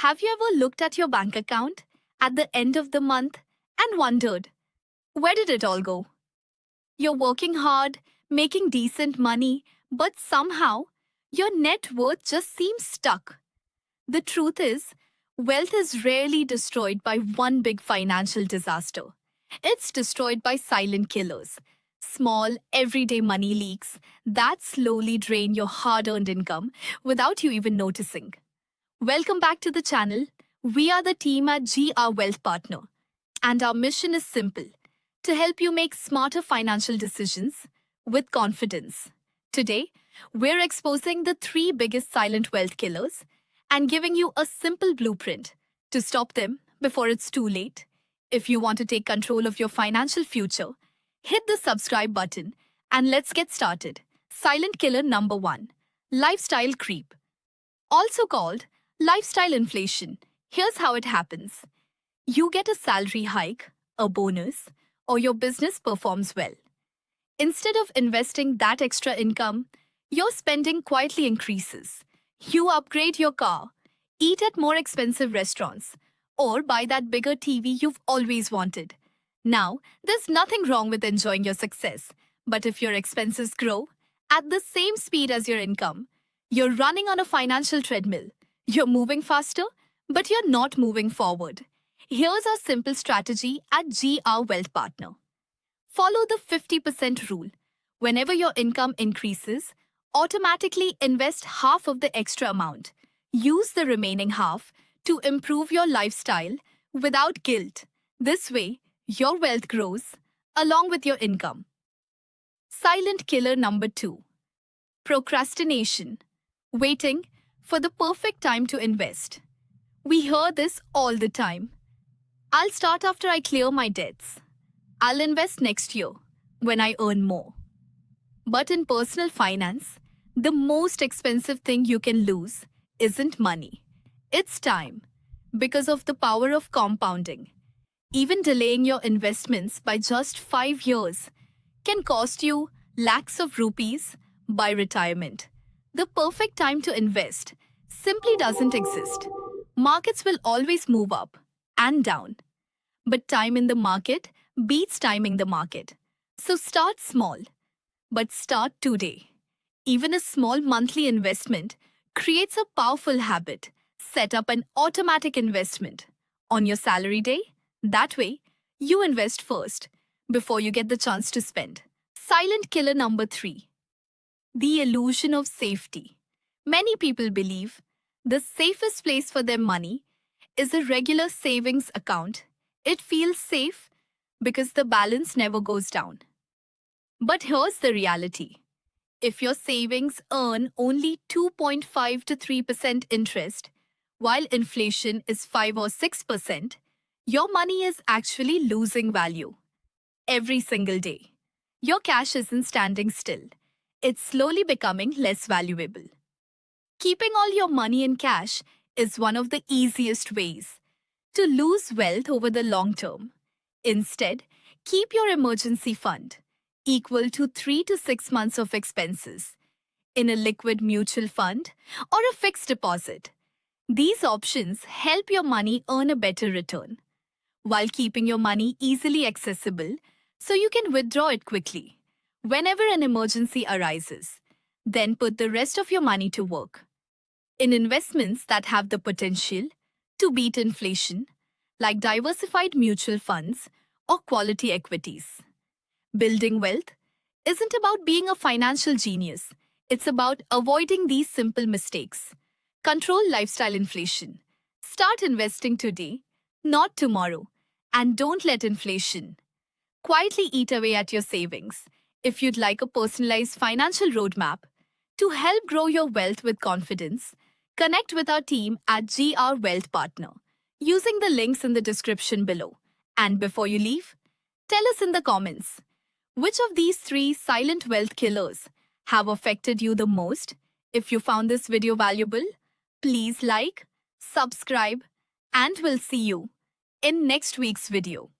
Have you ever looked at your bank account at the end of the month and wondered, where did it all go? You're working hard, making decent money, but somehow your net worth just seems stuck. The truth is, wealth is rarely destroyed by one big financial disaster. It's destroyed by silent killers, small, everyday money leaks that slowly drain your hard-earned income without you even noticing. Welcome back to the channel. We are the team at GR Wealth Partner, and our mission is simple: to help you make smarter financial decisions with confidence. Today, we're exposing the three biggest silent wealth killers and giving you a simple blueprint to stop them before it's too late. If you want to take control of your financial future, hit the subscribe button and let's get started. Silent killer number 1: lifestyle creep. Also called lifestyle inflation. Here's how it happens. You get a salary hike, a bonus, or your business performs well. Instead of investing that extra income, your spending quietly increases. You upgrade your car, eat at more expensive restaurants, or buy that bigger TV you've always wanted. Now, there's nothing wrong with enjoying your success, but if your expenses grow at the same speed as your income, you're running on a financial treadmill. You're moving faster, but you're not moving forward. Here's our simple strategy at GR Wealth Partner. Follow the 50% rule. Whenever your income increases, automatically invest half of the extra amount. Use the remaining half to improve your lifestyle without guilt. This way, your wealth grows along with your income. Silent killer number 2: procrastination. Waiting for the perfect time to invest. We hear this all the time. I'll start after I clear my debts. I'll invest next year when I earn more. But in personal finance, the most expensive thing you can lose isn't money. It's time, because of the power of compounding. Even delaying your investments by just 5 years can cost you lakhs of rupees by retirement. The perfect time to invest simply doesn't exist. Markets will always move up and down. But time in the market beats timing the market. So start small, but start today. Even a small monthly investment creates a powerful habit. Set up an automatic investment on your salary day. That way, you invest first before you get the chance to spend. Silent killer number 3: the illusion of safety. Many people believe the safest place for their money is a regular savings account. It feels safe because the balance never goes down. But here's the reality. If your savings earn only 2.5 to 3% interest, while inflation is 5 or 6%, your money is actually losing value. Every single day, your cash isn't standing still. It's slowly becoming less valuable. Keeping all your money in cash is one of the easiest ways to lose wealth over the long term. Instead, keep your emergency fund, equal to 3 to 6 months of expenses, in a liquid mutual fund or a fixed deposit. These options help your money earn a better return, while keeping your money easily accessible so you can withdraw it quickly whenever an emergency arises. Then put the rest of your money to work in investments that have the potential to beat inflation, like diversified mutual funds or quality equities. Building wealth isn't about being a financial genius. It's about avoiding these simple mistakes. Control lifestyle inflation. Start investing today, not tomorrow. And don't let inflation quietly eat away at your savings. If you'd like a personalized financial roadmap to help grow your wealth with confidence, connect with our team at GR Wealth Partner using the links in the description below. And before you leave, tell us in the comments, which of these 3 silent wealth killers have affected you the most? If you found this video valuable, please like, subscribe, and we'll see you in next week's video.